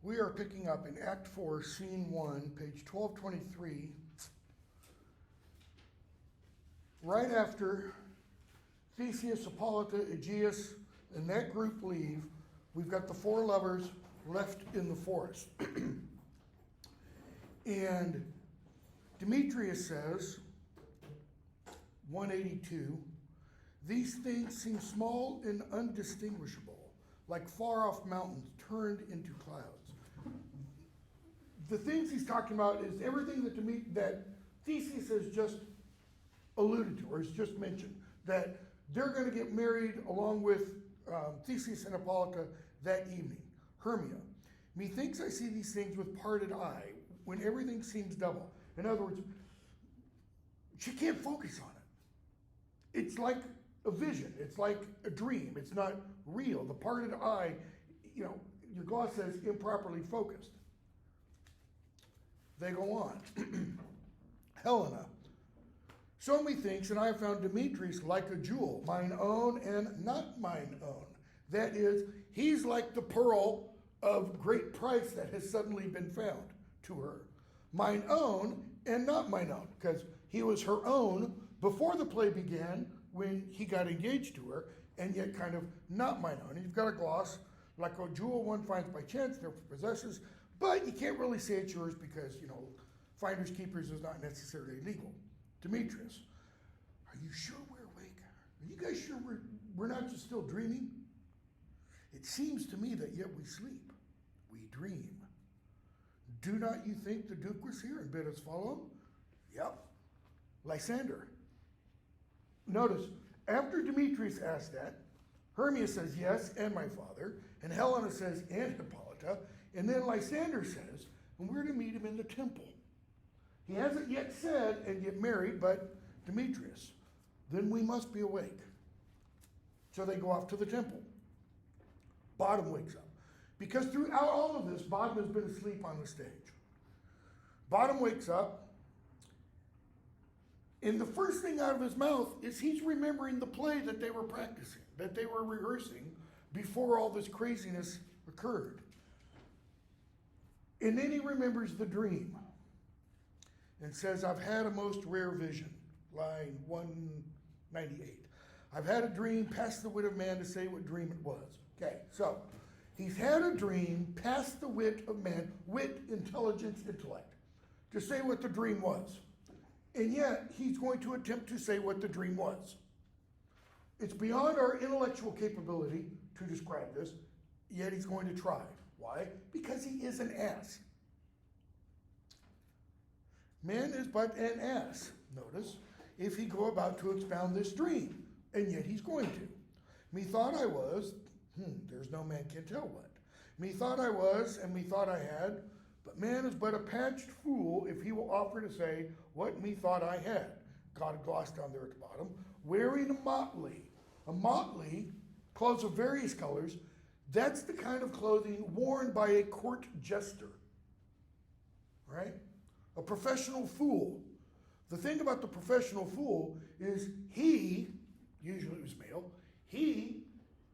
We are picking up in Act 4, Scene 1, page 1223, right after Theseus, Hippolyta, Aegeus, and that group leave. We've got the four lovers left in the forest. And Demetrius says, 182, these things seem small and undistinguishable, like far-off mountains turned into clouds. The things he's talking about is everything that Theseus has just alluded to, or has just mentioned, that they're going to get married along with Theseus and Hippolyta that evening. Hermia, methinks I see these things with parted eye, when everything seems double. In other words, she can't focus on it. It's like a vision. It's like a dream. It's not real. The parted eye, your gloss says improperly focused. They go on. Helena. So methinks, and I have found Demetrius like a jewel, mine own and not mine own. That is, he's like the pearl of great price that has suddenly been found to her. Mine own and not mine own, because he was her own before the play began when he got engaged to her, and yet kind of not mine own. And you've got a gloss, like a jewel one finds by chance, therefore possesses, but you can't really say it's yours because, finders keepers is not necessarily legal. Demetrius, are you sure we're awake? Are you guys sure we're not just still dreaming? It seems to me that yet we sleep, we dream. Do not you think the Duke was here and bid us follow? Yep. Lysander. Notice, after Demetrius asked that, Hermia says, yes, and my father, and Helena says, and Hippolyta, and then Lysander says, and we're to meet him in the temple. He hasn't yet said, and get married, but Demetrius, then we must be awake. So they go off to the temple. Bottom wakes up. Because throughout all of this, Bottom has been asleep on the stage. Bottom wakes up, and the first thing out of his mouth is he's remembering the play that they were practicing, that they were rehearsing before all this craziness occurred. And then he remembers the dream and says, I've had a most rare vision, line 198. I've had a dream past the wit of man to say what dream it was. Okay, so he's had a dream past the wit of man, wit, intelligence, intellect, to say what the dream was. And yet, he's going to attempt to say what the dream was. It's beyond our intellectual capability to describe this, yet he's going to try. Why? Because he is an ass. Man is but an ass, notice, if he go about to expound this dream, and yet he's going to. Methought I was, there's no man can tell what. Methought I was, and methought I had, but man is but a patched fool if he will offer to say what methought I had. Got a gloss down there at the bottom. Wearing a motley. A motley, clothes of various colors, that's the kind of clothing worn by a court jester. Right? A professional fool. The thing about the professional fool is he, usually it was male, he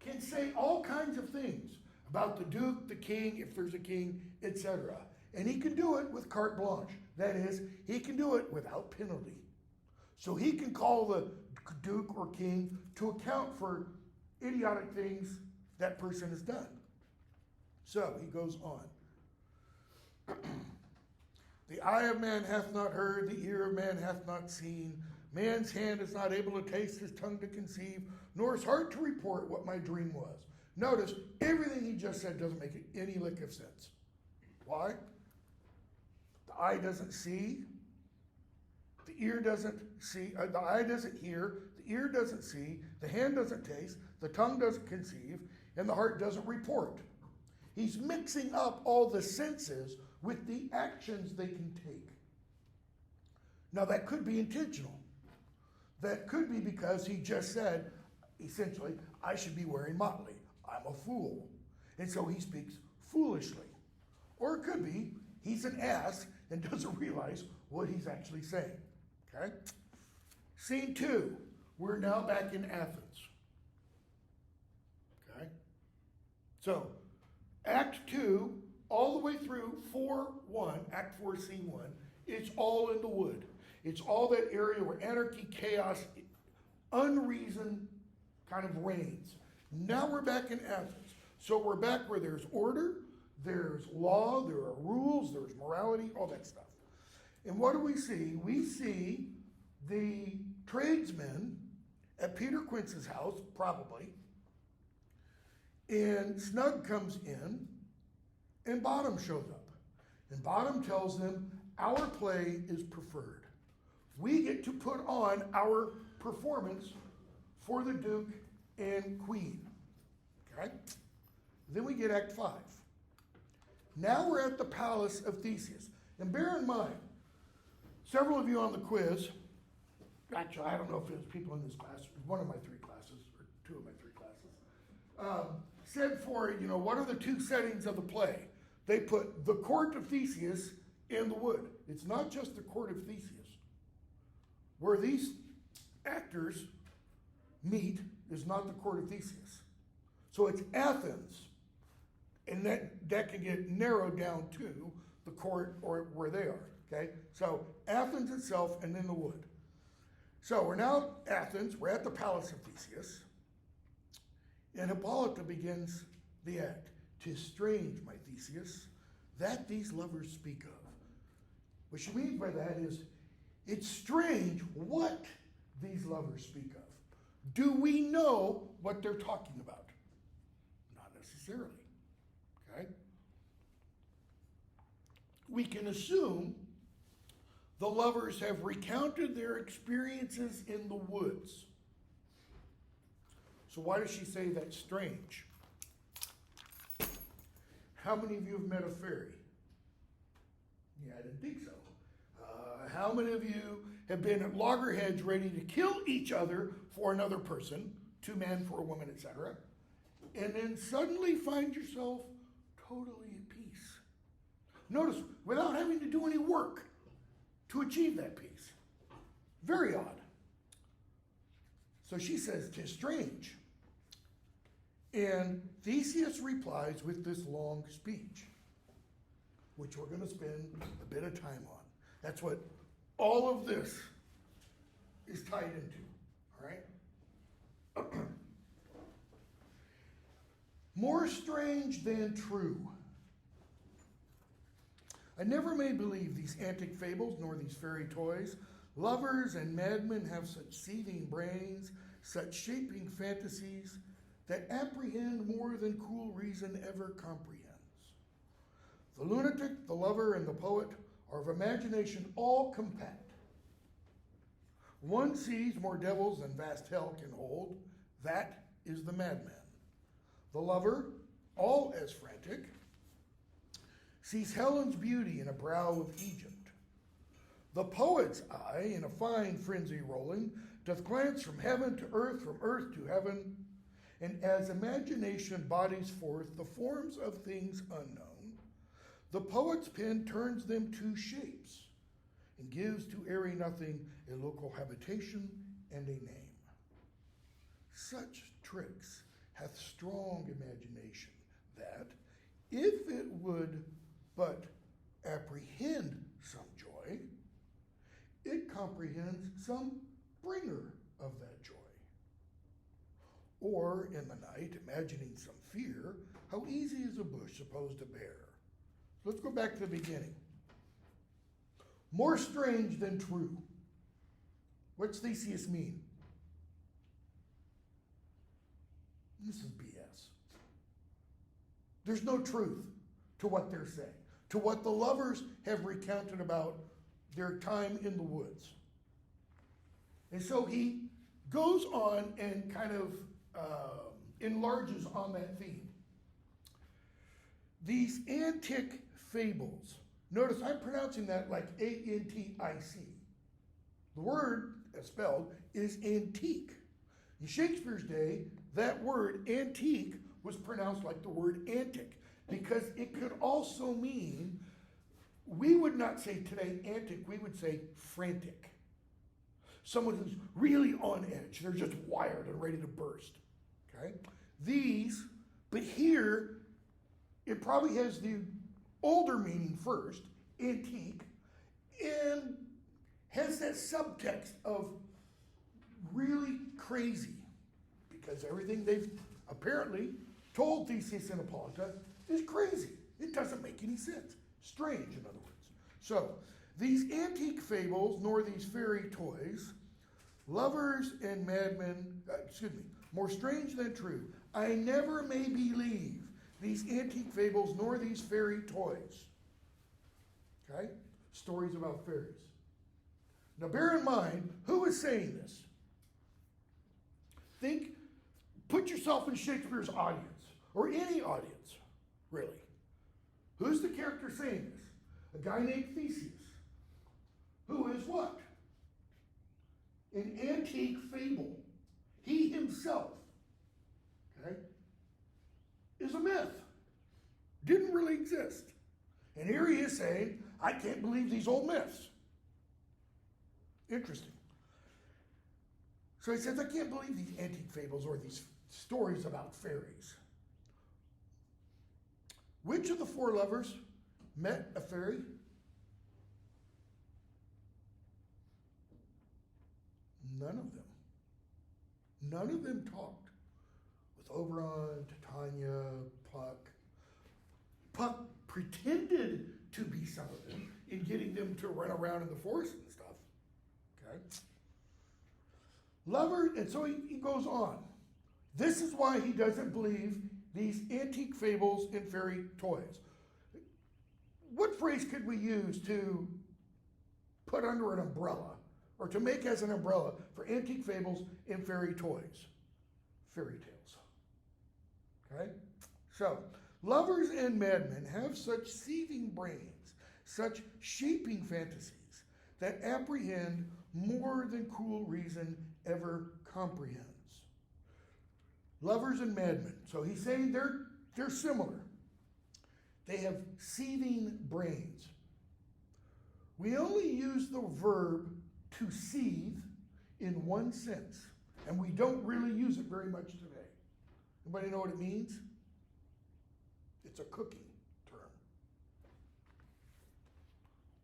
can say all kinds of things about the duke, the king, if there's a king, etc. And he can do it with carte blanche. That is, he can do it without penalty. So he can call the duke or king to account for idiotic things that person has done. So he goes on. The eye of man hath not heard, the ear of man hath not seen. Man's hand is not able to taste, his tongue to conceive, nor his heart to report what my dream was. Notice, everything he just said doesn't make any lick of sense. Why? The eye doesn't see, the ear doesn't see, the eye doesn't hear, the ear doesn't see, the hand doesn't taste, the tongue doesn't conceive, and the heart doesn't report. He's mixing up all the senses with the actions they can take. Now that could be intentional. That could be because he just said, essentially, I should be wearing motley. I'm a fool. And so he speaks foolishly. Or it could be he's an ass and doesn't realize what he's actually saying. Okay? Scene 2. We're now back in Athens. Okay? So, Act 2 all the way through 4:1, Act 4, Scene 1, it's all in the wood. It's all that area where anarchy, chaos, unreason kind of reigns. Now we're back in Athens. So we're back where there's order, there's law, there are rules, there's morality, all that stuff. And what do we see? We see the tradesmen at Peter Quince's house, probably, and Snug comes in, and Bottom shows up. And Bottom tells them, our play is preferred. We get to put on our performance for the Duke and Queen. Okay? Then we get Act 5. Now we're at the palace of Theseus. And bear in mind, several of you on the quiz, actually, I don't know if it was people in this class, one of my three classes, or two of my three classes, said for, what are the two settings of the play? They put the court of Theseus in the wood. It's not just the court of Theseus. Where these actors meet is not the court of Theseus. So it's Athens. And that can get narrowed down to the court or where they are. Okay? So Athens itself and then the wood. So we're now at Athens. We're at the palace of Theseus. And Hippolyta begins the act. "'Tis strange, my Theseus, that these lovers speak of." What she means by that is, it's strange what these lovers speak of. Do we know what they're talking about? Not necessarily. Okay? We can assume the lovers have recounted their experiences in the woods. So why does she say that's strange? How many of you have met a fairy? Yeah, I didn't think so. How many of you have been at loggerheads ready to kill each other for another person, two men for a woman, etc., and then suddenly find yourself totally at peace? Notice, without having to do any work to achieve that peace. Very odd. So she says, "'Tis strange." And Theseus replies with this long speech, which we're going to spend a bit of time on. That's what all of this is tied into, all right? More strange than true. I never may believe these antic fables, nor these fairy toys. Lovers and madmen have such seething brains, such shaping fantasies, that apprehend more than cool reason ever comprehends. The lunatic, the lover, and the poet are of imagination all compact. One sees more devils than vast hell can hold. That is the madman. The lover, all as frantic, sees Helen's beauty in a brow of Egypt. The poet's eye, in a fine frenzy rolling, doth glance from heaven to earth, from earth to heaven, and as imagination bodies forth the forms of things unknown, the poet's pen turns them to shapes, and gives to airy nothing a local habitation and a name. Such tricks hath strong imagination, that, if it would but apprehend some joy, it comprehends some bringer of that joy. Or, in the night, imagining some fear, how easy is a bush supposed to bear? Let's go back to the beginning. More strange than true. What's Theseus mean? This is BS. There's no truth to what they're saying, to what the lovers have recounted about their time in the woods. And so he goes on and kind of enlarges on that theme. These antic fables. Notice I'm pronouncing that like A-N-T-I-C. The word, as spelled, is antique. In Shakespeare's day, that word antique was pronounced like the word antic because it could also mean, we would not say today antic, we would say frantic. Someone who's really on edge. They're just wired and ready to burst. Okay? These, but here, it probably has the older meaning first, antique, and has that subtext of really crazy, because everything they've apparently told Theseus and Hippolyta is crazy. It doesn't make any sense. Strange, in other words. So, these antique fables, nor these fairy toys, lovers and madmen, more strange than true. I never may believe these antique fables, nor these fairy toys. Okay? Stories about fairies. Now bear in mind, who is saying this? Put yourself in Shakespeare's audience, or any audience, really. Who's the character saying this? A guy named Theseus. Who is what? An antique fable. He himself, okay, is a myth. Didn't really exist. And here he is saying, I can't believe these old myths. Interesting. So he says, I can't believe these antique fables or these stories about fairies. Which of the four lovers met a fairy? None of them. None of them talked with Oberon, Titania, Puck. Puck pretended to be some of them in getting them to run around in the forest and stuff. Okay? Lover, and so he goes on. This is why he doesn't believe these antique fables and fairy toys. What phrase could we use to put under an umbrella, or to make as an umbrella for antique fables and fairy toys? Fairy tales. Okay? So, lovers and madmen have such seething brains, such shaping fantasies, that apprehend more than cruel reason ever comprehends. Lovers and madmen. So he's saying they're similar. They have seething brains. We only use the verb to seethe in one sense, and we don't really use it very much today. Anybody know what it means? It's a cooking term.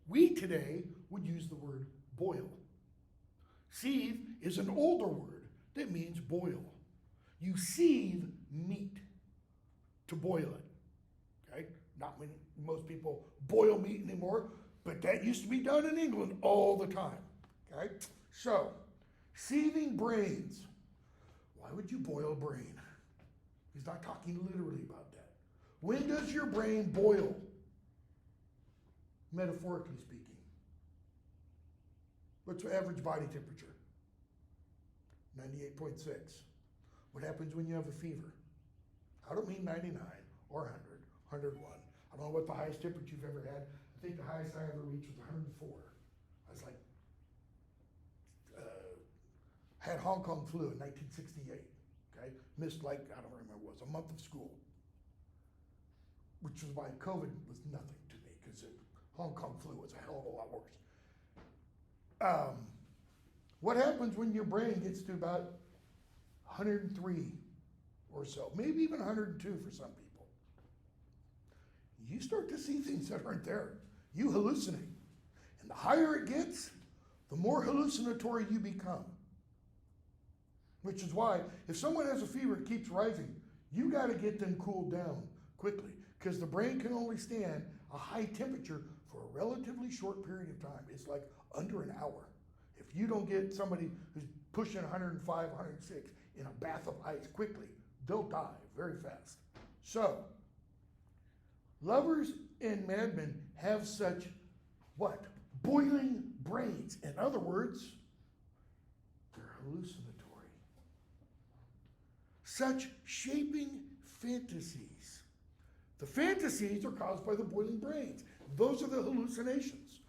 We today would use the word boil. Seethe is an older word that means boil. You seethe meat to boil it. Okay? Not many, most people boil meat anymore, but that used to be done in England all the time. Okay? So, seething brains. Why would you boil a brain? He's not talking literally about that. When does your brain boil? Metaphorically speaking. What's the average body temperature? 98.6. What happens when you have a fever? I don't mean 99 or 100, 101. I don't know what the highest temperature you've ever had. I think the highest I ever reached was 104. I was like, had Hong Kong flu in 1968. Okay, missed like, I don't remember what it was, a month of school. Which is why COVID was nothing to me, because Hong Kong flu was a hell of a lot worse. What happens when your brain gets to about 103 or so, maybe even 102 for some people? You start to see things that aren't there. You hallucinate. And the higher it gets, the more hallucinatory you become. Which is why, if someone has a fever, it keeps rising, you got to get them cooled down quickly, because the brain can only stand a high temperature for a relatively short period of time. It's like under an hour. If you don't get somebody who's pushing 105, 106 in a bath of ice quickly, they'll die very fast. So, lovers and madmen have such, what? Boiling brains. In other words, they're hallucinatory. Such shaping fantasies. The fantasies are caused by the boiling brains. Those are the hallucinations.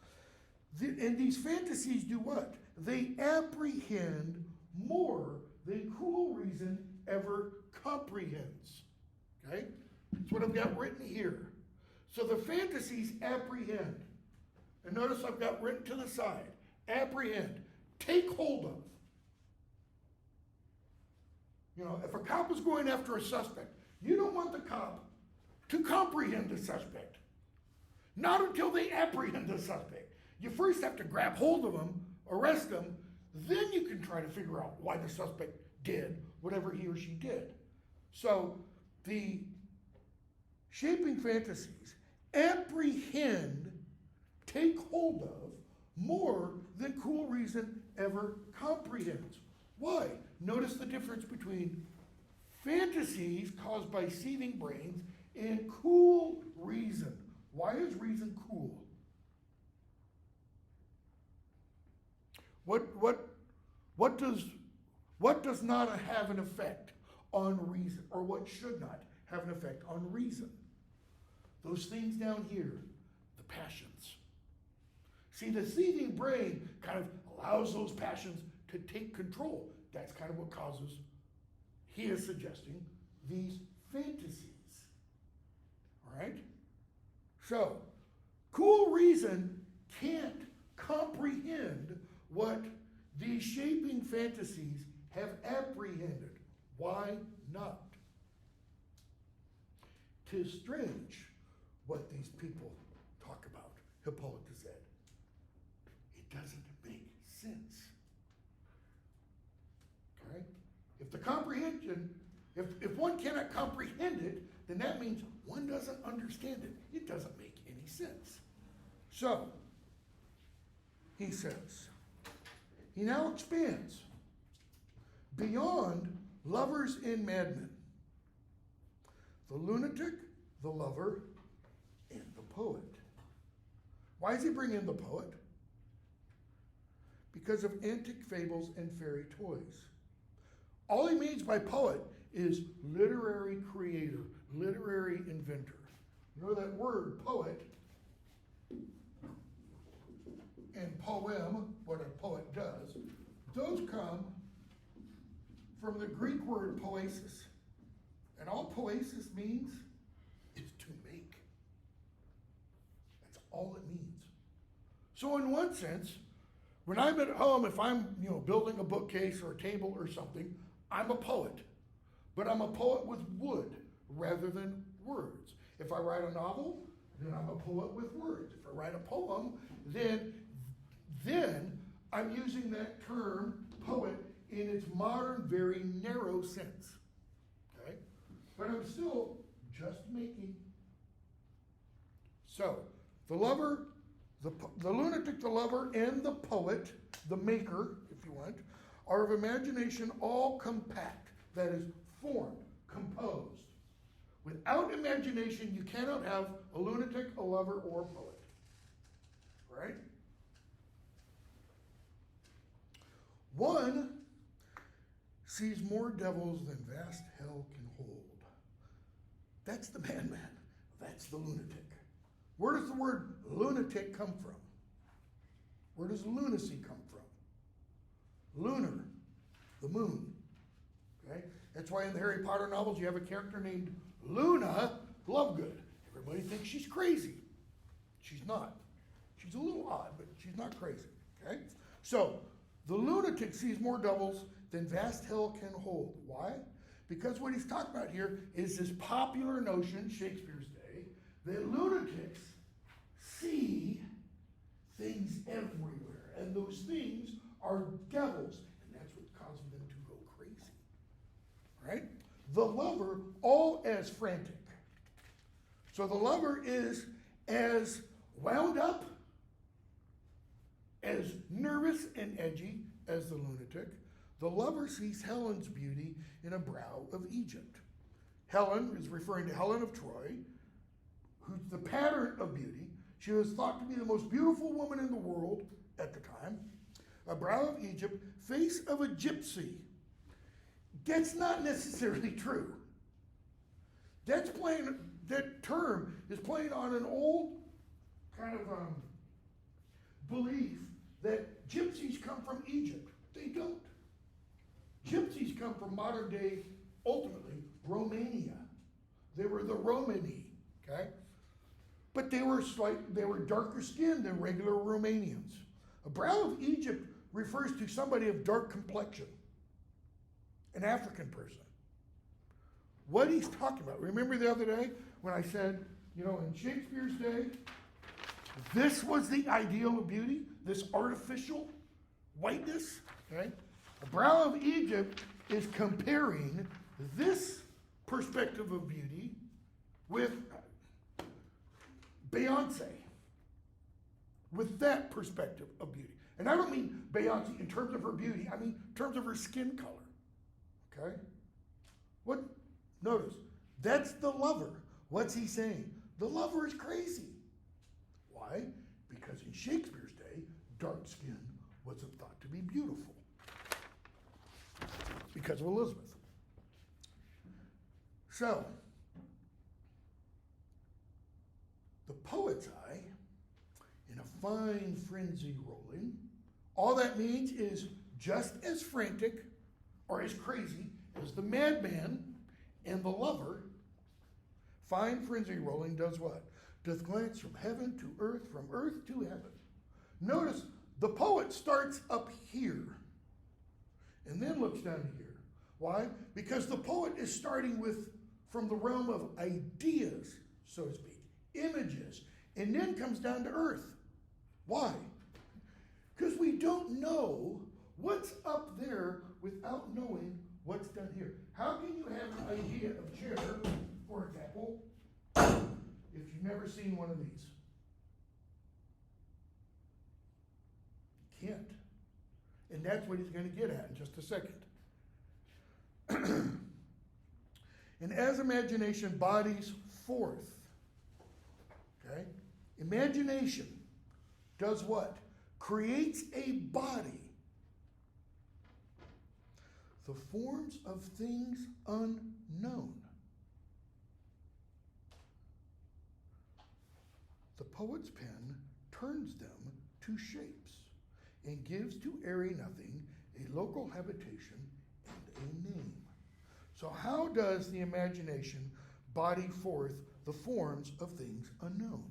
And these fantasies do what? They apprehend more than cruel reason ever comprehends. Okay? That's what I've got written here. So the fantasies apprehend. And notice I've got written to the side. Apprehend. Take hold of. You know, if a cop is going after a suspect, you don't want the cop to comprehend the suspect. Not until they apprehend the suspect. You first have to grab hold of them, arrest them, then you can try to figure out why the suspect did whatever he or she did. So the shaping fantasies apprehend, take hold of, more than cool reason ever comprehends. Why? Notice the difference between fantasies caused by seething brains and cool reason. Why is reason cool? What does not have an effect on reason, or what should not have an effect on reason? Those things down here, the passions. See, the seething brain kind of allows those passions to take control. That's kind of what causes, he is suggesting, these fantasies. All right? So, cool reason can't comprehend what these shaping fantasies have apprehended. Why not? 'Tis strange what these people talk about, Hippolytus said. It doesn't make sense. Okay? If the comprehension, if one cannot comprehend it, then that means one doesn't understand it. It doesn't make any sense. So, he says, he now expands beyond lovers and madmen, the lunatic, the lover, and the poet. Why does he bring in the poet? Because of antic fables and fairy toys. All he means by poet is literary creator, literary inventor. You know that word, poet, and poem, what a poet does, those come from the Greek word poesis. And all poesis means is to make. That's all it means. So in one sense, when I'm at home, if I'm building a bookcase or a table or something, I'm a poet. But I'm a poet with wood rather than words. If I write a novel, then I'm a poet with words. If I write a poem, then I'm using that term poet in its modern, very narrow sense. Okay? But I'm still just making. So, the lover, the lunatic, the lover, and the poet, the maker, if you want, are of imagination all compact, that is, formed, composed. Without imagination, you cannot have a lunatic, a lover, or a poet. Right? One sees more devils than vast hell can hold. That's the madman. That's the lunatic. Where does the word lunatic come from? Where does lunacy come from? Lunar, the moon. Okay? That's why in the Harry Potter novels you have a character named Luna Lovegood. Everybody thinks she's crazy. She's not. She's a little odd, but she's not crazy. Okay? So, the lunatic sees more devils than vast hell can hold. Why? Because what he's talking about here is this popular notion, Shakespeare's day, that lunatics see things everywhere. And those things are devils. And that's what causes them to go crazy. Right? The lover, all as frantic. So the lover is as wound up, as nervous and edgy as the lunatic. The lover sees Helen's beauty in a brow of Egypt. Helen is referring to Helen of Troy, who's the pattern of beauty. She was thought to be the most beautiful woman in the world at the time. A brow of Egypt, face of a gypsy. That's not necessarily true. That term is playing on an old kind of belief that gypsies come from Egypt. They don't. Gypsies come from modern day, ultimately, Romania. They were the Romani, okay? But they were darker skinned than regular Romanians. A brow of Egypt refers to somebody of dark complexion, an African person. What he's talking about, remember the other day when I said, in Shakespeare's day, This was the ideal of beauty, this artificial whiteness. Okay? The brow of Egypt is comparing this perspective of beauty with Beyonce, with that perspective of beauty. And I don't mean Beyonce in terms of her beauty, I mean in terms of her skin color. Okay? What? Notice, that's the lover. What's he saying? The lover is crazy. Why? Because in Shakespeare's day, dark skin wasn't thought to be beautiful. Because of Elizabeth. So, the poet's eye, in a fine frenzy rolling, all that means is just as frantic or as crazy as the madman and the lover. Fine frenzy rolling does what? Doth glance from heaven to earth, from earth to heaven. Notice the poet starts up here and then looks down to here. Why? Because the poet is starting from the realm of ideas, so to speak, images, and then comes down to earth. Why? Because we don't know what's up there without knowing what's down here. How can you have an idea of chair, for example, if you've never seen one of these? You can't. And that's what he's going to get at in just a second. And as imagination bodies forth, okay? Imagination does what? Creates a body. The forms of things unknown. The poet's pen turns them to shapes and gives to airy nothing a local habitation and a name. So how does the imagination body forth the forms of things unknown?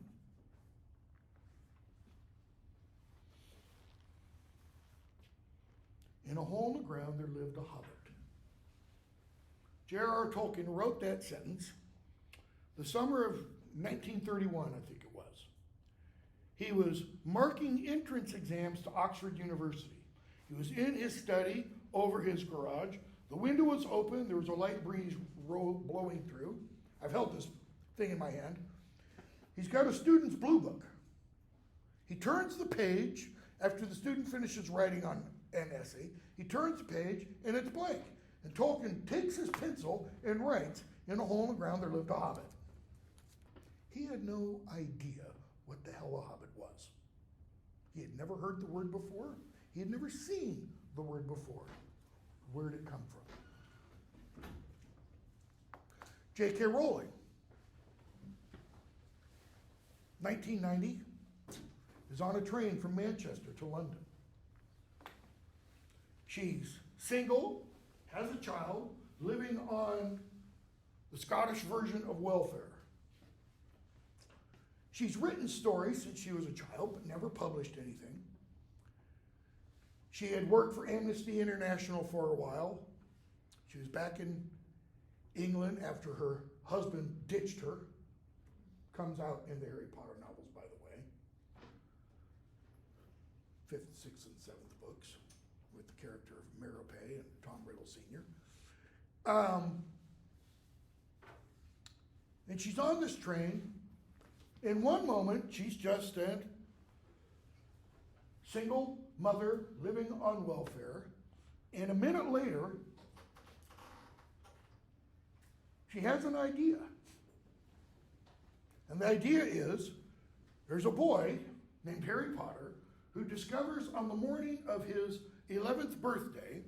In a hole in the ground there lived a hobbit. J.R.R. Tolkien wrote that sentence the summer of 1931, I think it was. He was marking entrance exams to Oxford University. He was in his study over his garage. The window was open. There was a light breeze blowing through. I've held this thing in my hand. He's got a student's blue book. He turns the page after the student finishes writing on an essay. He turns the page and it's blank. And Tolkien takes his pencil and writes, in a hole in the ground there lived a hobbit. He had no idea what the hell a hobbit was. He had never heard the word before. He had never seen the word before. Where did it come from? J.K. Rowling, 1990, is on a train from Manchester to London. She's single, has a child, living on the Scottish version of welfare. She's written stories since she was a child, but never published anything. She had worked for Amnesty International for a while. She was back in England after her husband ditched her. Comes out in the Harry Potter novels, by the way. 5th, 6th, and 7th books with the character of Merope and Tom Riddle Sr. And she's on this train. In one moment, she's just a single mother living on welfare. And a minute later, she has an idea. And the idea is, there's a boy named Harry Potter who discovers on the morning of his 11th birthday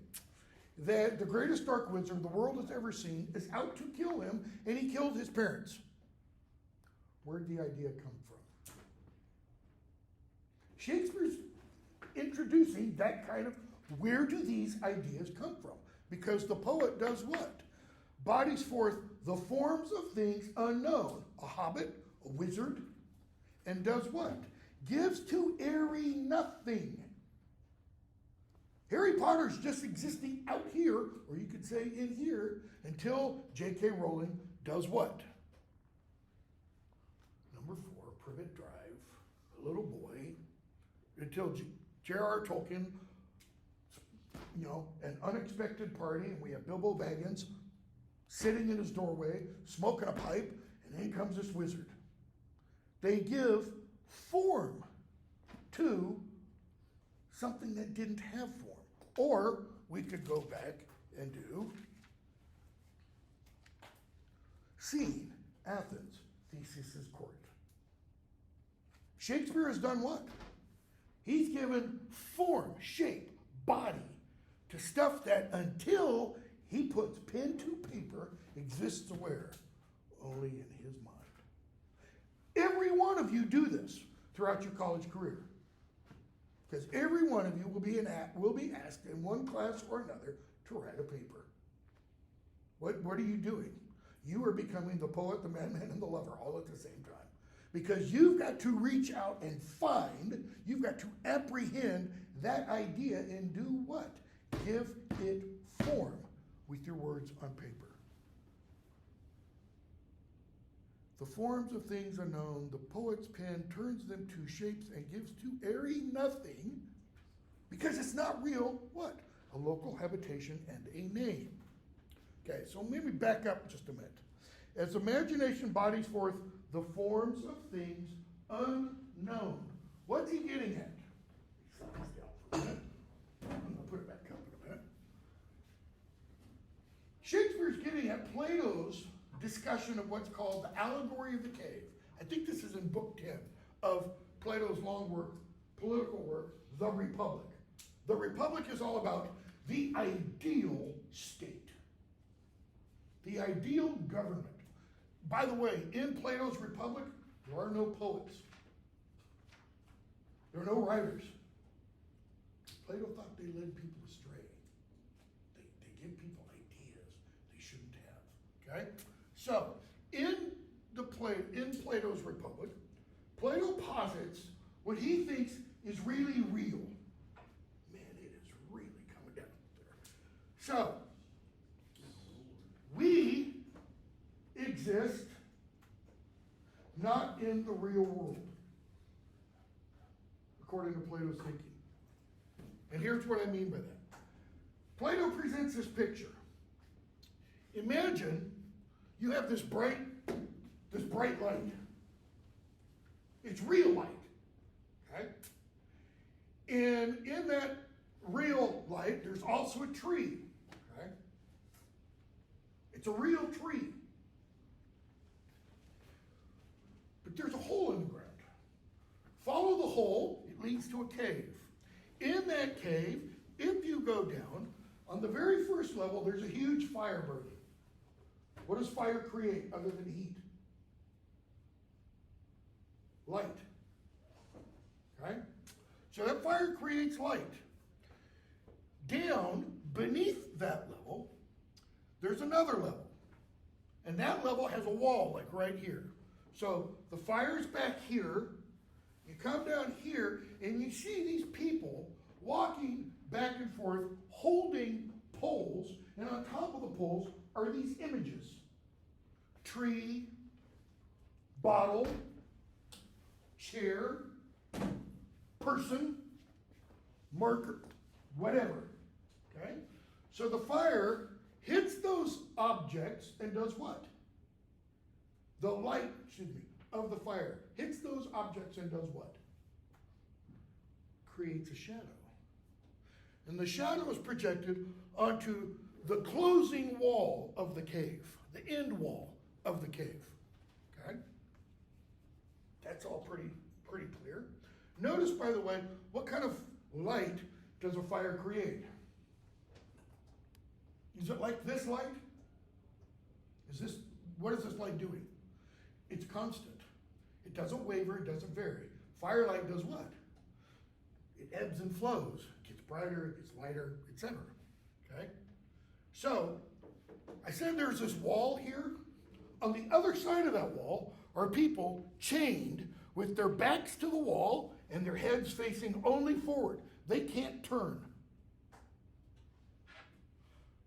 that the greatest dark wizard the world has ever seen is out to kill him, and he killed his parents. Where'd the idea come from? Shakespeare's introducing that kind of, where do these ideas come from? Because the poet does what? Bodies forth the forms of things unknown. A hobbit, a wizard, and does what? Gives to airy nothing. Harry Potter's just existing out here, or you could say in here, until J.K. Rowling does what? Number 4, Privet Drive, a little boy, until J.R.R. Tolkien, an unexpected party, and we have Bilbo Baggins sitting in his doorway, smoking a pipe, and in comes this wizard. They give form to something that didn't have form. Or we could go back and do scene, Athens, Theseus's court. Shakespeare has done what? He's given form, shape, body to stuff that until he puts pen to paper exists where? Only in his mind. Every one of you do this throughout your college career. Because every one of you will be asked in one class or another to write a paper. What are you doing? You are becoming the poet, the madman, and the lover all at the same time. Because you've got to reach out and find, you've got to apprehend that idea and do what? Give it form with your words on paper. The forms of things unknown, the poet's pen turns them to shapes and gives to airy nothing, because it's not real, what? A local habitation and a name. Okay, so maybe back up just a minute. As imagination bodies forth the forms of things unknown. What's he getting at? Set this down for a minute. I'm going to put it back up in a minute. Shakespeare's getting at Plato's discussion of what's called the allegory of the cave. I think this is in book 10 of Plato's long work, political work, The Republic. The Republic is all about the ideal state, the ideal government. By the way, in Plato's Republic, there are no poets. There are no writers. Plato thought they led people astray. They give people ideas they shouldn't have, okay? So, in Plato's Republic, Plato posits what he thinks is really real. Man, it is really coming down there. So, we exist not in the real world, according to Plato's thinking. And here's what I mean by that. Plato presents this picture. Imagine you have this bright light. It's real light, okay? And in that real light, there's also a tree, okay? It's a real tree. But there's a hole in the ground. Follow the hole, it leads to a cave. In that cave, if you go down, on the very first level, there's a huge fire burning. What does fire create other than heat? Light. Okay? So that fire creates light. Down beneath that level, there's another level. And that level has a wall, like right here. So the fire's back here. You come down here, and you see these people walking back and forth, holding poles, and on top of the poles are these images. Tree, bottle, chair, person, marker, whatever, okay? So the fire hits those objects and does what? The light, of the fire hits those objects and does what? Creates a shadow. And the shadow is projected onto the closing wall of the cave, the end wall of the cave, okay? That's all pretty clear. Notice, by the way, what kind of light does a fire create? Is it like this light? What is this light doing? It's constant. It doesn't waver, it doesn't vary. Firelight does what? It ebbs and flows. It gets brighter, it gets lighter, etc. Okay? So, I said there's this wall here. On the other side of that wall are people chained with their backs to the wall and their heads facing only forward. They can't turn.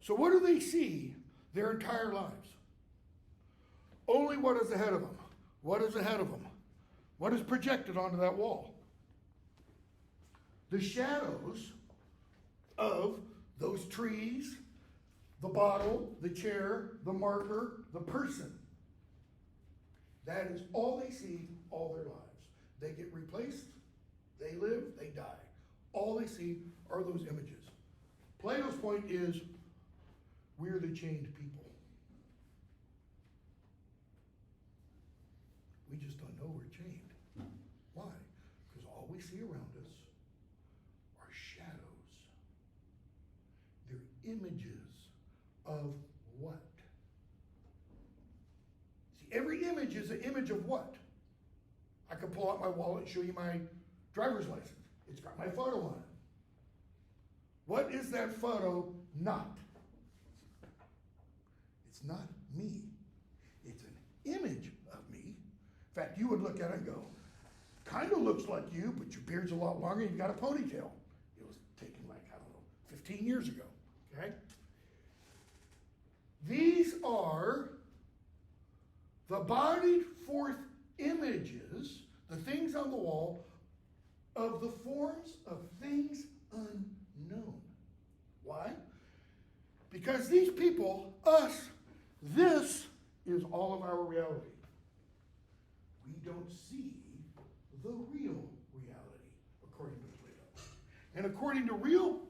So what do they see their entire lives? Only what is ahead of them. What is ahead of them? What is projected onto that wall? The shadows of those trees, the bottle, the chair, the marker, the person. That is all they see all their lives. They get replaced, they live, they die. All they see are those images. Plato's point is, we're the chained people. We just don't know we're chained. Why? Because all we see around us are shadows. They're images of what? See, every image is an image of what? I could pull out my wallet and show you my driver's license. It's got my photo on it. What is that photo not? It's not me. It's an image of me. In fact, you would look at it and go, kind of looks like you, but your beard's a lot longer and you've got a ponytail. It was taken like, I don't know, 15 years ago, okay? These are the bodied forth images, the things on the wall, of the forms of things unknown. Why? Because these people, us, this is all of our reality. We don't see the real reality, according to Plato. And according to real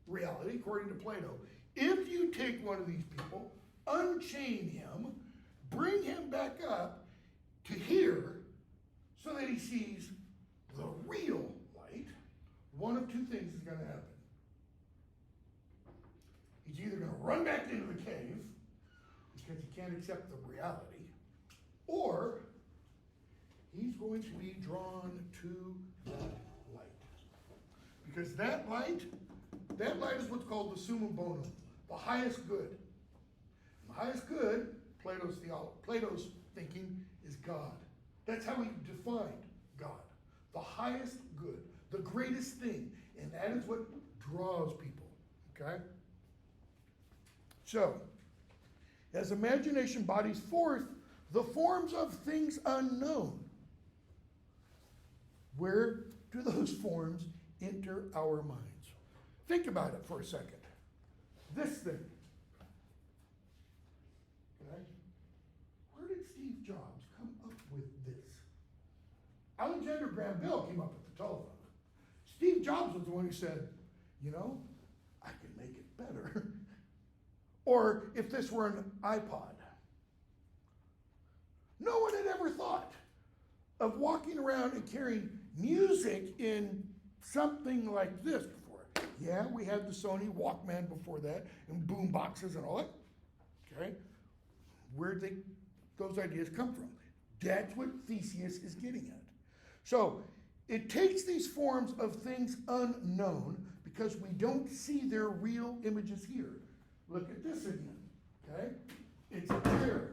reality, according to Plato, if you take one of these people, unchain him, bring him back up to here, so that he sees the real light, one of two things is going to happen. He's either going to run back into the cave, because he can't accept the reality, or he's going to be drawn to that light. Because that light is what's called the summa bonum, the highest good. The highest good, Plato's thinking, is God. That's how he defined God. The highest good, the greatest thing. And that is what draws people, okay? So, as imagination bodies forth the forms of things unknown, where do those forms enter our minds? Think about it for a second. This thing. Okay? Where did Steve Jobs come up with this? Alexander Graham Bell came up with the telephone. Steve Jobs was the one who said, you know, I can make it better. Or if this were an iPod. No one had ever thought of walking around and carrying music in something like this before. Yeah, we had the Sony Walkman before that, and boom boxes and all that. Okay? Where'd those ideas come from? That's what Theseus is getting at. So, it takes these forms of things unknown because we don't see their real images here. Look at this again, okay? It's a chair.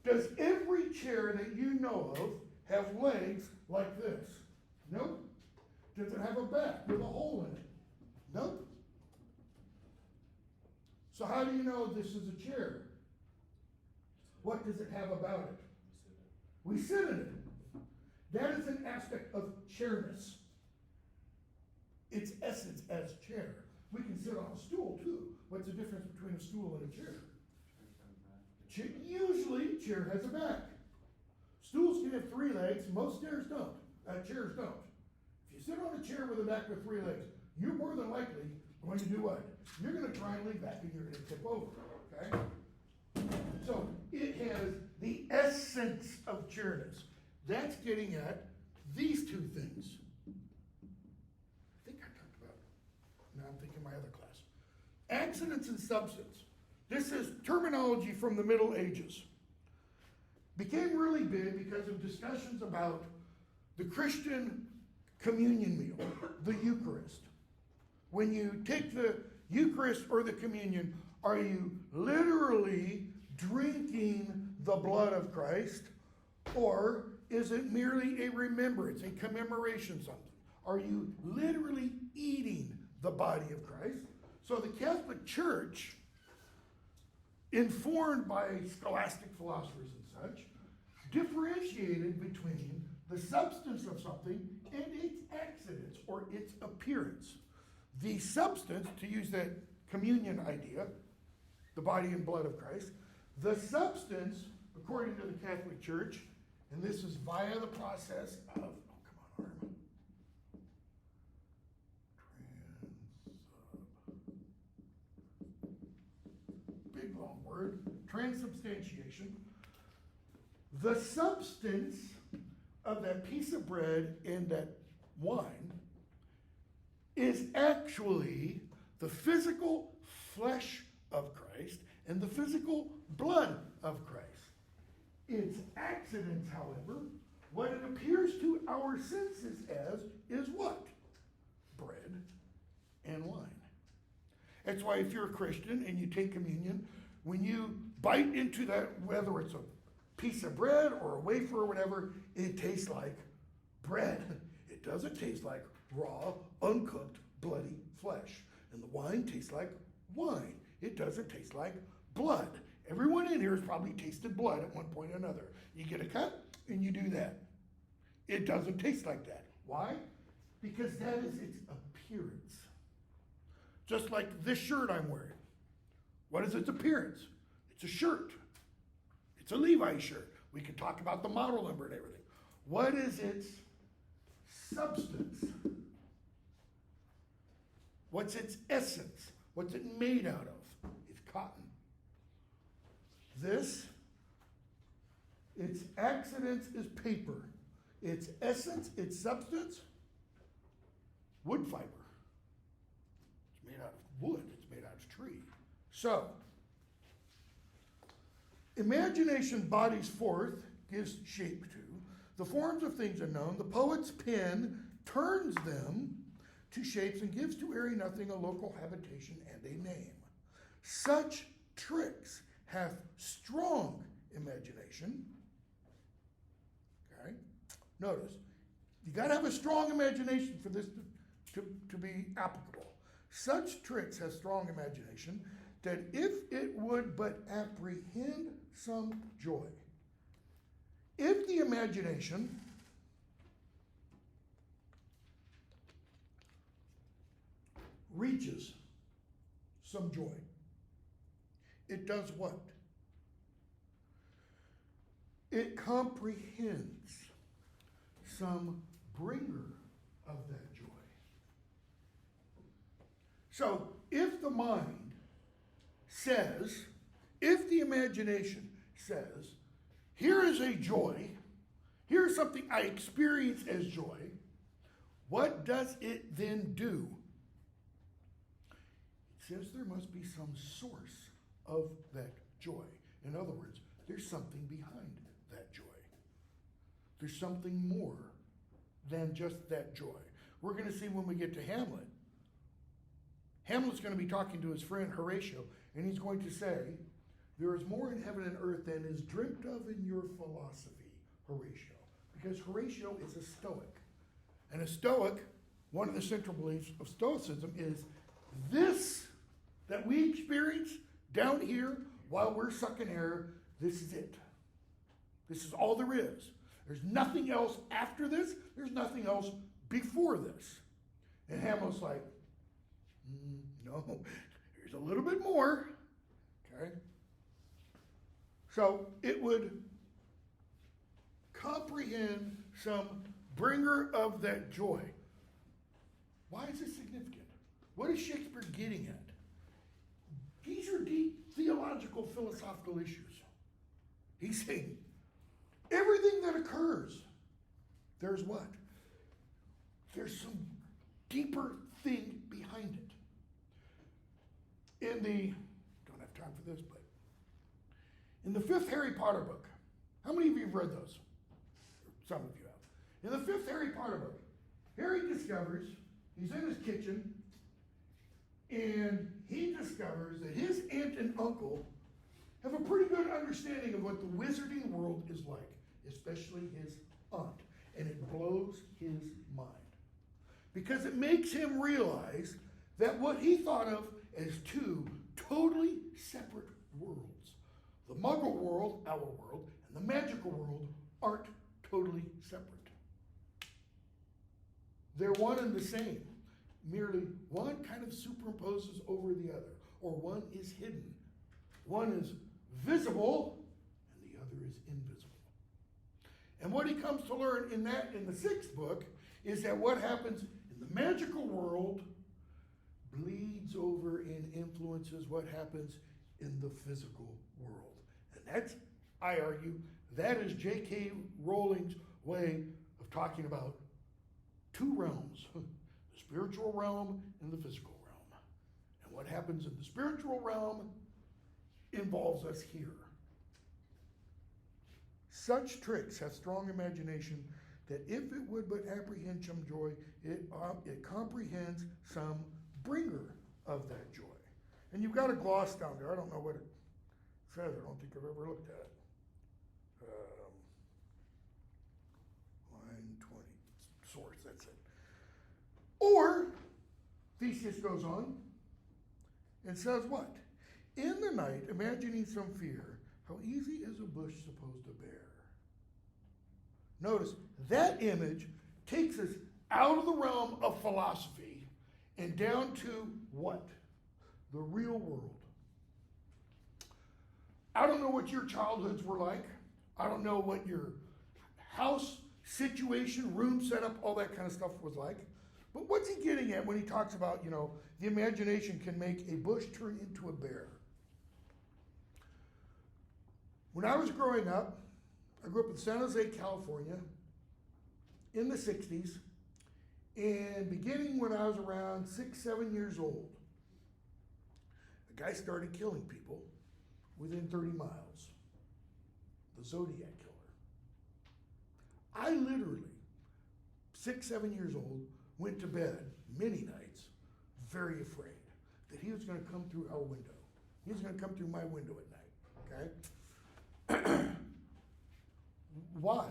Does every chair that you know of have legs like this? Nope. Does it have a back with a hole in it? Nope. So how do you know this is a chair? What does it have about it? We sit in it. That is an aspect of chairness. Its essence as chair. We can sit on a stool too. What's the difference between a stool and a chair? Usually, chair has a back. Stools can have 3 legs. Most chairs don't. Chairs don't. If you sit on a chair with a back with 3 legs, you're more than likely going to do what? You're going to try and lean back and you're going to tip over. Okay? So it has the essence of chairness. That's getting at these two things. I think I talked about it. Now I'm thinking my other class. Accidents and substance. This is terminology from the Middle Ages. Became really big because of discussions about the Christian communion meal, the Eucharist. When you take the Eucharist or the communion, are you literally drinking the blood of Christ, or is it merely a remembrance, a commemoration, something? Are you literally eating the body of Christ? So the Catholic Church, informed by scholastic philosophers and such, differentiated between substance of something and its accidents or its appearance. The substance, to use that communion idea, the body and blood of Christ, the substance, according to the Catholic Church, and this is via the process of, oh, come on, arm. Big long word. Transubstantiation. The substance of that piece of bread and that wine is actually the physical flesh of Christ and the physical blood of Christ. Its accidents, however, what it appears to our senses as is what? Bread and wine. That's why if you're a Christian and you take communion, when you bite into that, whether it's a piece of bread or a wafer or whatever, it tastes like bread. It doesn't taste like raw, uncooked, bloody flesh. And the wine tastes like wine. It doesn't taste like blood. Everyone in here has probably tasted blood at one point or another. You get a cut and you do that. It doesn't taste like that. Why? Because that is its appearance. Just like this shirt I'm wearing. What is its appearance? It's a shirt. It's a Levi's shirt. We can talk about the model number and everything. What is its substance? What's its essence? What's it made out of? It's cotton. This, its accidents is paper. Its essence, its substance, wood fiber. It's made out of wood. It's made out of tree. So, imagination bodies forth, gives shape to. The forms of things are known. The poet's pen turns them to shapes and gives to airy nothing a local habitation and a name. Such tricks have strong imagination. Okay? Notice, you got to have a strong imagination for this to be applicable. Such tricks have strong imagination that if it would but apprehend some joy, if the imagination reaches some joy, it does what? It comprehends some bringer of that joy. So, if the mind says, if the imagination says, here is a joy, here's something I experience as joy, what does it then do? It says there must be some source of that joy. In other words, there's something behind that joy. There's something more than just that joy. We're going to see when we get to Hamlet. Hamlet's going to be talking to his friend Horatio, and he's going to say, there is more in heaven and earth than is dreamt of in your philosophy, Horatio. Because Horatio is a Stoic. And a Stoic, one of the central beliefs of Stoicism is this that we experience down here while we're sucking air, this is it. This is all there is. There's nothing else after this. There's nothing else before this. And Hamlet's like, no, there's a little bit more. Okay? So it would comprehend some bringer of that joy. Why is this significant? What is Shakespeare getting at? These are deep theological, philosophical issues. He's saying everything that occurs, there's what? There's some deeper thing behind it. In the, don't have time for this, but in the fifth Harry Potter book, how many of you have read those? Some of you have. In the fifth Harry Potter book, Harry discovers, he's in his kitchen, and he discovers that his aunt and uncle have a pretty good understanding of what the wizarding world is like, especially his aunt. And it blows his mind. Because it makes him realize that what he thought of as two totally separate worlds, the Muggle world, our world, and the magical world aren't totally separate. They're one and the same. Merely one kind of superimposes over the other, or one is hidden. One is visible, and the other is invisible. And what he comes to learn in the sixth book, is that what happens in the magical world bleeds over and influences what happens in the physical world. And that's, I argue, that is J.K. Rowling's way of talking about two realms, the spiritual realm and the physical realm. And what happens in the spiritual realm involves us here. Such tricks have strong imagination that if it would but apprehend some joy, it comprehends some bringer of that joy. And you've got a gloss down there. I don't know what it says. I don't think I've ever looked at it. Line 20, source, that's it. Or, Theseus goes on and says what? In the night, imagining some fear, how easy is a bush supposed to bear? Notice, that image takes us out of the realm of philosophy and down to what? The real world. I don't know what your childhoods were like. I don't know what your house situation, room setup, all that kind of stuff was like. But what's he getting at when he talks about, the imagination can make a bush turn into a bear? When I was growing up, I grew up in San Jose, California, in the 60s, and beginning when I was around 6, 7 years old, a guy started killing people within 30 miles. The Zodiac Killer. I literally, 6, 7 years old, went to bed many nights very afraid that he was going to come through our window. He was going to come through my window at night, okay? Why?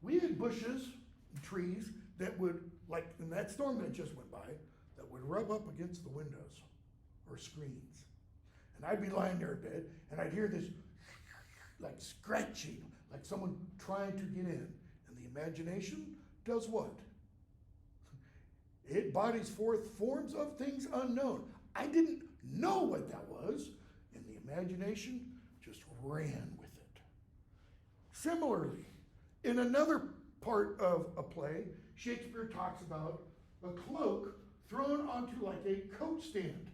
We had bushes and trees that would, like in that storm that just went by, that would rub up against the windows or screens. And I'd be lying there in bed, and I'd hear this like scratching, like someone trying to get in. And the imagination does what? It bodies forth forms of things unknown. I didn't know what that was, and the imagination just ran with it. Similarly, in another part of a play, Shakespeare talks about a cloak thrown onto like a coat stand.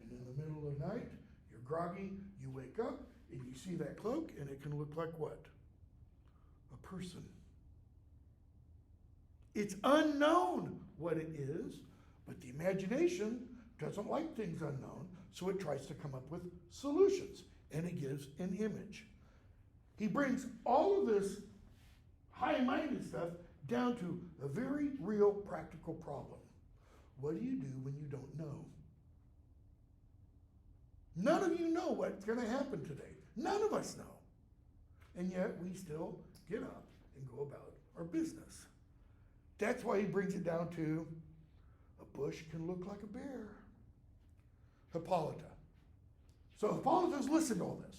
And in the middle of the night, you're groggy, you wake up, and you see that cloak, and it can look like what? A person. It's unknown what it is, but the imagination doesn't like things unknown, so it tries to come up with solutions, and it gives an image. He brings all of this high-minded stuff down to a very real practical problem. What do you do when you don't know? None of you know what's going to happen today. None of us know. And yet we still get up and go about our business. That's why he brings it down to a bush can look like a bear. Hippolyta. So Hippolyta's listened to all this.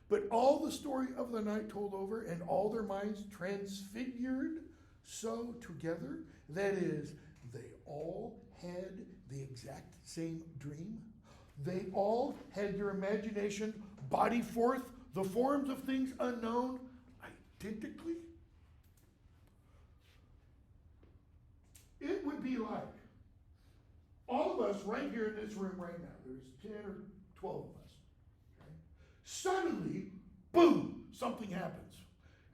But all the story of the night told over, and all their minds transfigured so together, that is, they all had the exact same dream. They all had their imagination body forth the forms of things unknown identically. It would be like all of us right here in this room right now, there's 10 or 12 of us. Suddenly, boom, something happens.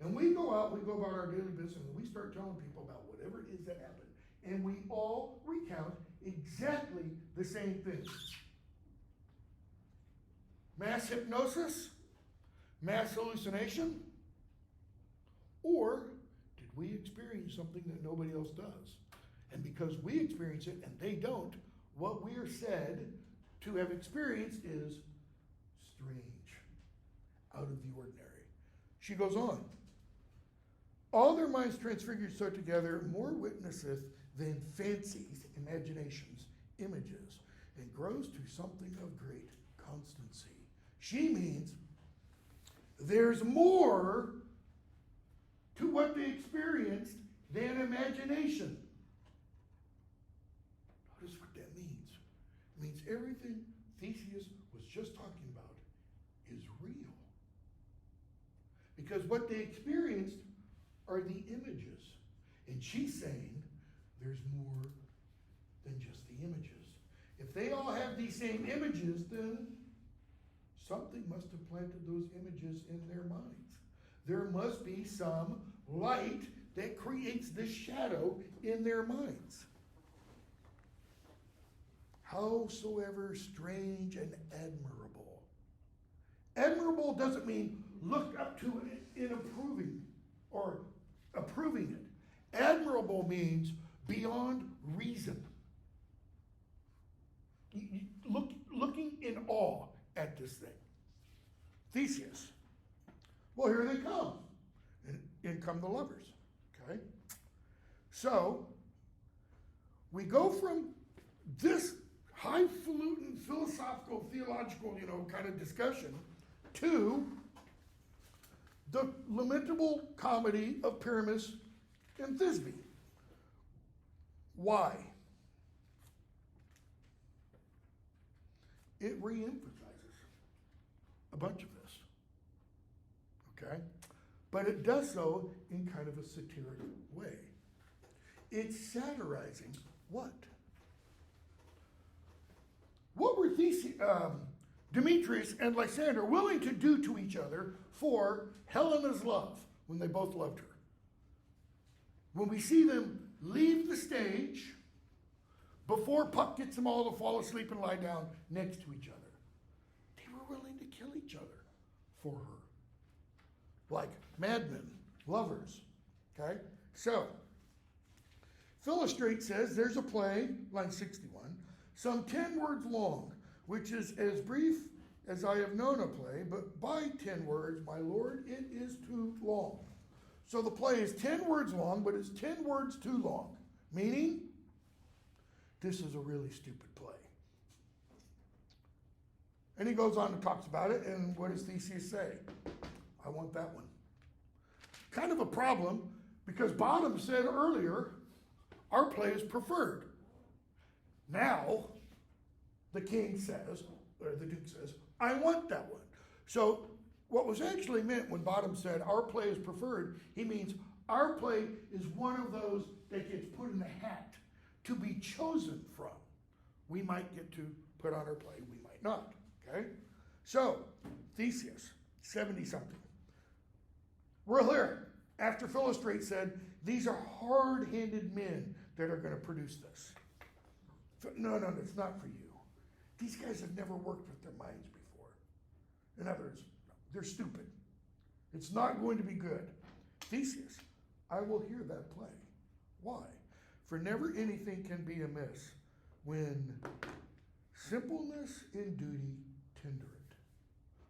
And we go out, we go about our daily business, and we start telling people about whatever it is that happened. And we all recount exactly the same thing. Mass hypnosis? Mass hallucination? Or did we experience something that nobody else does? And because we experience it and they don't, what we are said to have experienced is strange. Out of the ordinary. She goes on. All their minds transfigured so together, more witnesseth than fancies, imaginations, images, and grows to something of great constancy. She means there's more to what they experienced than imagination. Notice what that means. It means everything Theseus was just talking about is real. Because what they experienced are the images. And she's saying there's more than just the images. If they all have these same images, then something must have planted those images in their minds. There must be some light that creates this shadow in their minds. Howsoever strange and admirable. Admirable doesn't mean looked up to in approving or approving it. Admirable means beyond reason. Looking in awe at this thing. Theseus. Well, here they come. And in come the lovers. Okay? So, we go from this highfalutin philosophical, theological, kind of discussion to the lamentable comedy of Pyramus and Thisbe. Why? It reemphasizes a bunch of this. Okay? But it does so in kind of a satiric way. It's satirizing what? What were Demetrius and Lysander willing to do to each other for Helena's love when they both loved her? When we see them leave the stage before Puck gets them all to fall asleep and lie down next to each other, they were willing to kill each other for her. Like madmen, lovers. Okay? So, Philostrate says there's a play, line 61, some 10 words long, which is as brief as I have known a play, but by 10 words, my lord, it is too long. So the play is 10 words long, but it's 10 words too long. Meaning, this is a really stupid play. And he goes on and talks about it, and what does Theseus say? I want that one. Kind of a problem, because Bottom said earlier, our play is preferred. Now, the king says, or the duke says, I want that one. So, what was actually meant when Bottom said our play is preferred, he means our play is one of those that gets put in the hat to be chosen from. We might get to put on our play, we might not. Okay? So, Theseus, 70-something. We're here. After Philostrate said, these are hard-handed men that are going to produce this. No, it's not for you. These guys have never worked with their minds before. In other words, they're stupid. It's not going to be good. Theseus, I will hear that play. Why? For never anything can be amiss when simpleness in duty tender it.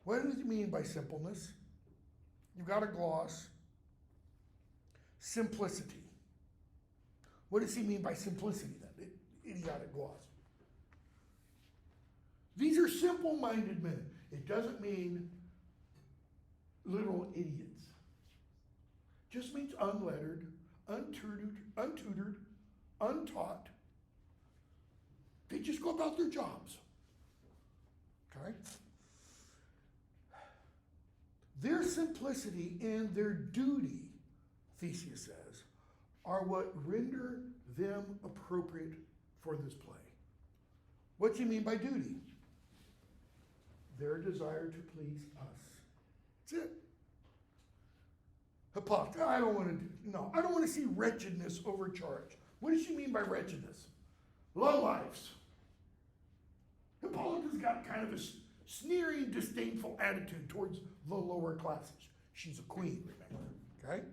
What does he mean by simpleness? You've got a gloss. Simplicity. What does he mean by simplicity then? Idiotic gloss. These are simple-minded men. It doesn't mean literal idiots. It just means unlettered, untutored, untaught. They just go about their jobs. Okay? Their simplicity and their duty, Theseus says, are what render them appropriate for this play. What's he mean by duty? Their desire to please us. That's it. Hypocrisy. I don't want to see wretchedness overcharged. What does she mean by wretchedness? Low lives. Hippolyta's got kind of a sneering, disdainful attitude towards the lower classes. She's a queen, remember? Okay?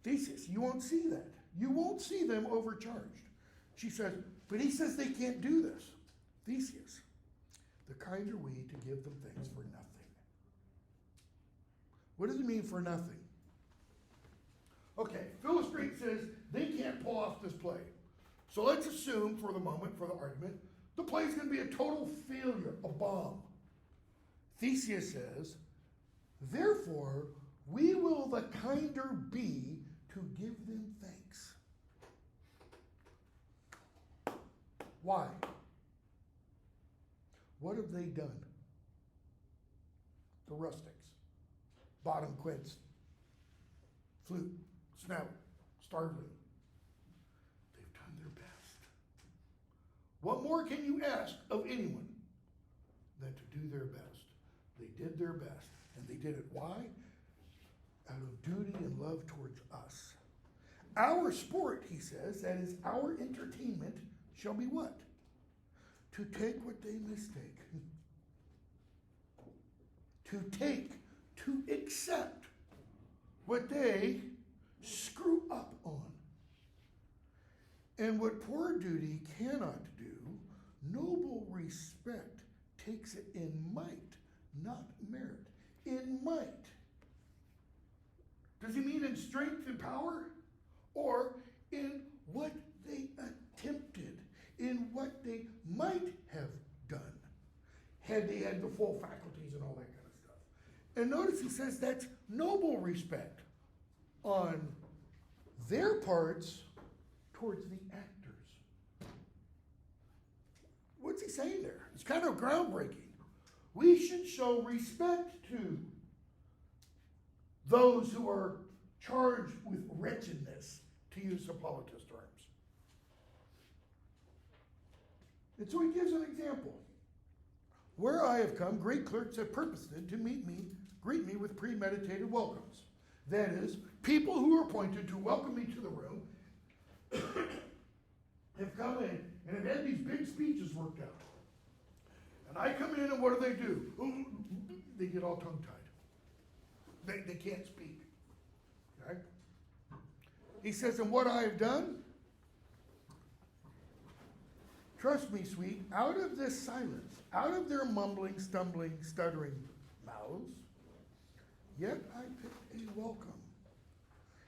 Theseus, you won't see that. You won't see them overcharged. She says, but he says they can't do this. Theseus, the kind are we to give them things for nothing. What does it mean for nothing? Okay, Philostrate says they can't pull off this play. So let's assume for the moment, for the argument, the play is going to be a total failure, a bomb. Theseus says, therefore, we will the kinder be to give them thanks. Why? What have they done? The rustics, bottom quince, flute, snout, starveling. They've done their best. What more can you ask of anyone than to do their best? They did their best. And they did it. Why? Out of duty and love towards us. Our sport, he says, that is our entertainment, shall be what? To take what they mistake. To accept what they screw up on. And what poor duty cannot do, noble respect takes it in might, not merit. In might. Does he mean in strength and power? Or in what they attempted, in what they might have done, had they had the full faculties and all that kind of stuff. And notice he says that's noble respect on their parts towards the actors. What's he saying there? It's kind of groundbreaking. We should show respect to those who are charged with wretchedness, to use Hippolytus' terms. And so he gives an example. Where I have come, great clerks have purposed to greet me with premeditated welcomes. That is, people who are appointed to welcome me to the room have come in and have had these big speeches worked out. And I come in and what do? They get all tongue-tied. They can't speak. Okay? He says, and what I have done, trust me, sweet, out of this silence, out of their mumbling, stumbling, stuttering mouths, yet I picked a welcome.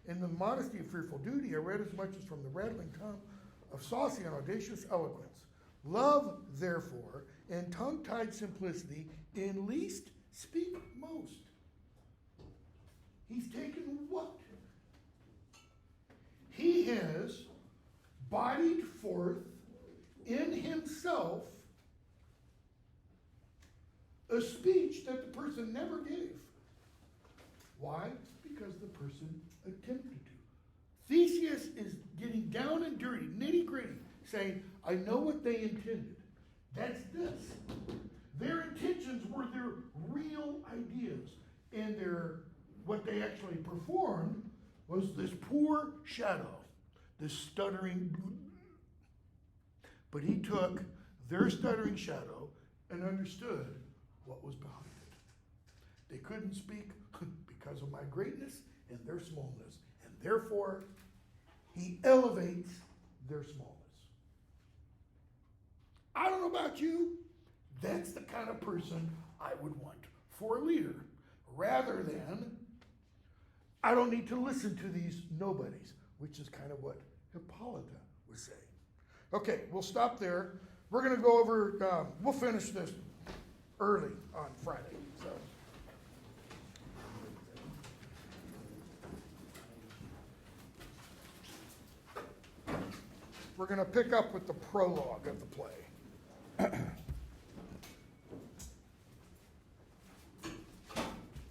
In the modesty of fearful duty, I read as much as from the rattling tongue of saucy and audacious eloquence. Love, therefore, and tongue-tied simplicity in least speak most. He's taken what? He has bodied forth in himself a speech that the person never gave. Why? Because the person attempted to. Theseus is getting down and dirty, nitty-gritty, saying, I know what they intended. That's this. Their intentions were their real ideas, and what they actually performed was this poor shadow, this stuttering. But he took their stuttering shadow and understood what was behind it. They couldn't speak because of my greatness and their smallness, and therefore he elevates their smallness. I don't know about you, that's the kind of person I would want for a leader, rather than I don't need to listen to these nobodies, which is kind of what Hippolyta was saying. Okay, we'll stop there. We're going to go over, we'll finish this early on Friday. So. We're going to pick up with the prologue of the play.